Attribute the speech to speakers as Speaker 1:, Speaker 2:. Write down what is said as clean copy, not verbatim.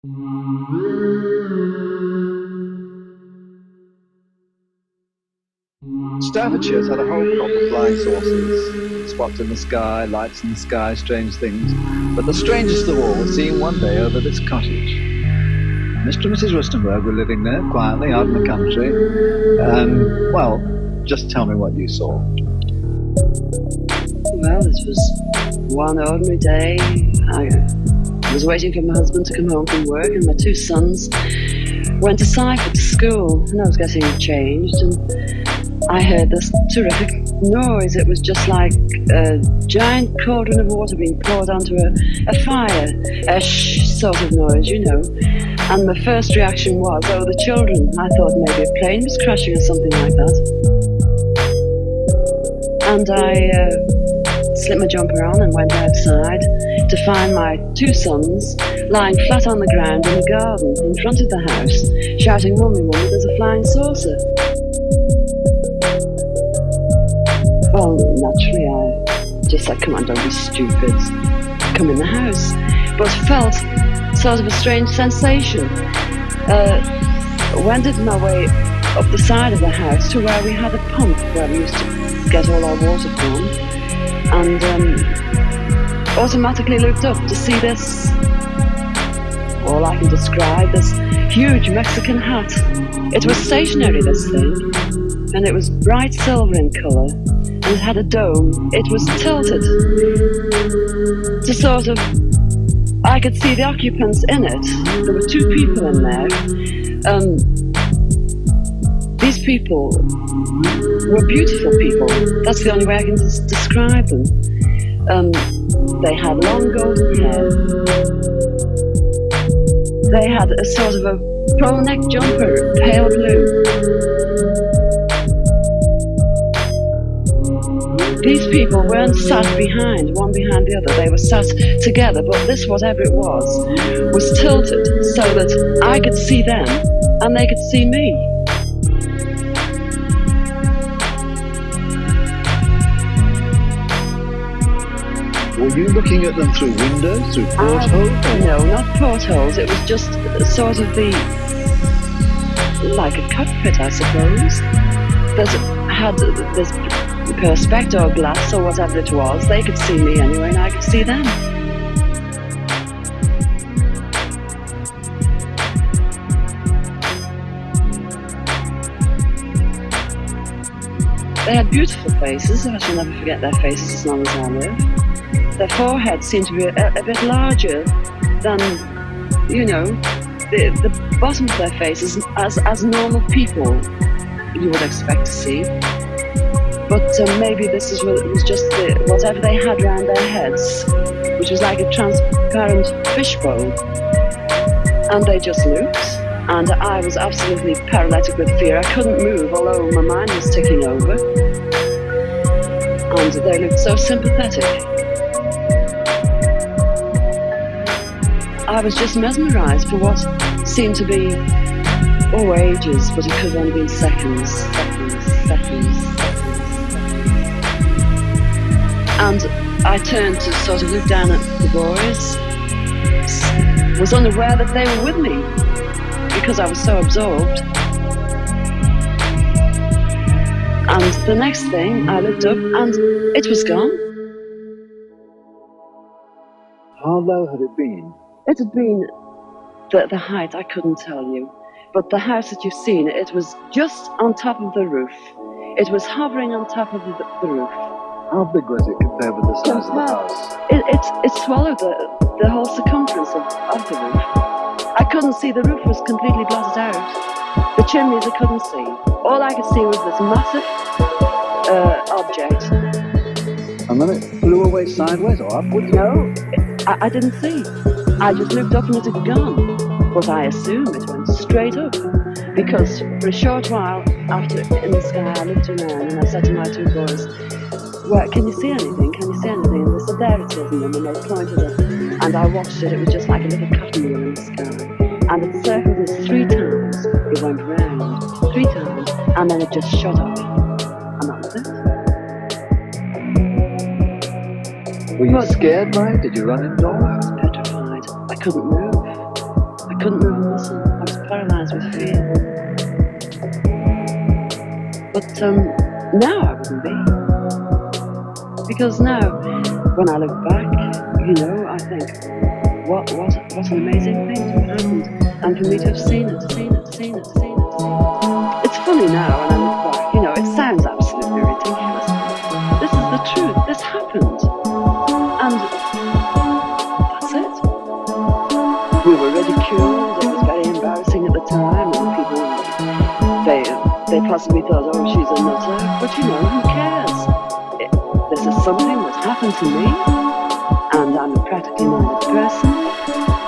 Speaker 1: Staffordshire's had a whole crop of flying saucers, spots in the sky, lights in the sky, strange things. But the strangest of all was seen one day over this cottage. Mr. and Mrs. Rustenberg were living there quietly out in the country, and, well, just tell me what you saw.
Speaker 2: Well, it was one ordinary day. I was waiting for my husband to come home from work, and my two sons went to Cypher to school, and I was getting changed, and I heard this terrific noise. It was just like a giant cauldron of water being poured onto a fire, a sort of noise, you know. And the first reaction was, oh, the children. I thought maybe a plane was crashing or something like that. And I slipped my jumper on and went outside to find my two sons lying flat on the ground in the garden in front of the house, shouting, "Mummy, Mummy, there's a flying saucer." Well, naturally, I just said, "Come on, don't be stupid. Come in the house." But felt sort of a strange sensation. Wended my way up the side of the house to where we had a pump where we used to get all our water from, and automatically looked up to see this, all I can describe, this huge Mexican hat. It was stationary, this thing, and it was bright silver in colour, and it had a dome. It was tilted to sort of, I could see the occupants in it. There were two people in there. These people were beautiful people. That's the only way I can describe them. They had long golden hair. They had a sort of a pearl neck jumper, pale blue. These people weren't sat behind, one behind the other. They were sat together, but this, whatever it was tilted so that I could see them and they could see me.
Speaker 1: Were you looking at them through windows, through portholes?
Speaker 2: No, not portholes. It was just sort of like a cockpit, I suppose, that had this perspex or glass or whatever it was. They could see me anyway, and I could see them. They had beautiful faces. I shall never forget their faces as long as I live. Their foreheads seemed to be a bit larger than, you know, the bottom of their faces as normal people you would expect to see. But maybe this was just whatever they had round their heads, which was like a transparent fishbowl. And they just looked, and I was absolutely paralytic with fear. I couldn't move, although my mind was ticking over. And they looked so sympathetic. I was just mesmerised for what seemed to be, ages, but it could have only been seconds. And I turned to sort of look down at the boys, was unaware that they were with me because I was so absorbed. And the next thing, I looked up and it was gone.
Speaker 1: How low had it been?
Speaker 2: It had been the height, I couldn't tell you. But the house that you've seen, it was just on top of the roof. It was hovering on top of the roof.
Speaker 1: How big was it compared with the size of the house?
Speaker 2: It swallowed the whole circumference of the roof. I couldn't see, the roof was completely blotted out. The chimneys I couldn't see. All I could see was this massive object.
Speaker 1: And then it flew away sideways or upwards?
Speaker 2: No, I didn't see. I just looked up and it had gone. But I assume it went straight up, because for a short while after in the sky I looked around and I said to my two boys, "Well, can you see anything? Can you see anything?" And they said, "There it is," and they pointed it. And I watched it. It was just like a little cotton wheel in the sky. And it circled us 3 times. It went round 3 times, and then it just shot off. And that was it.
Speaker 1: Were you scared by it? Did you run indoors?
Speaker 2: I was petrified. I couldn't move. I couldn't move a muscle. I was paralysed with fear. But now I wouldn't be. Because now, when I look back, I think, what an amazing thing to have happened. And for me to have seen it. It's funny now when I look back, it sounds absolutely ridiculous. This is the truth. This happened. And that's it. We were ridiculed. It was very embarrassing at the time. And people, they possibly thought, oh, she's a nutter. But who cares? This is something that's happened to me. And I'm a practically minded person.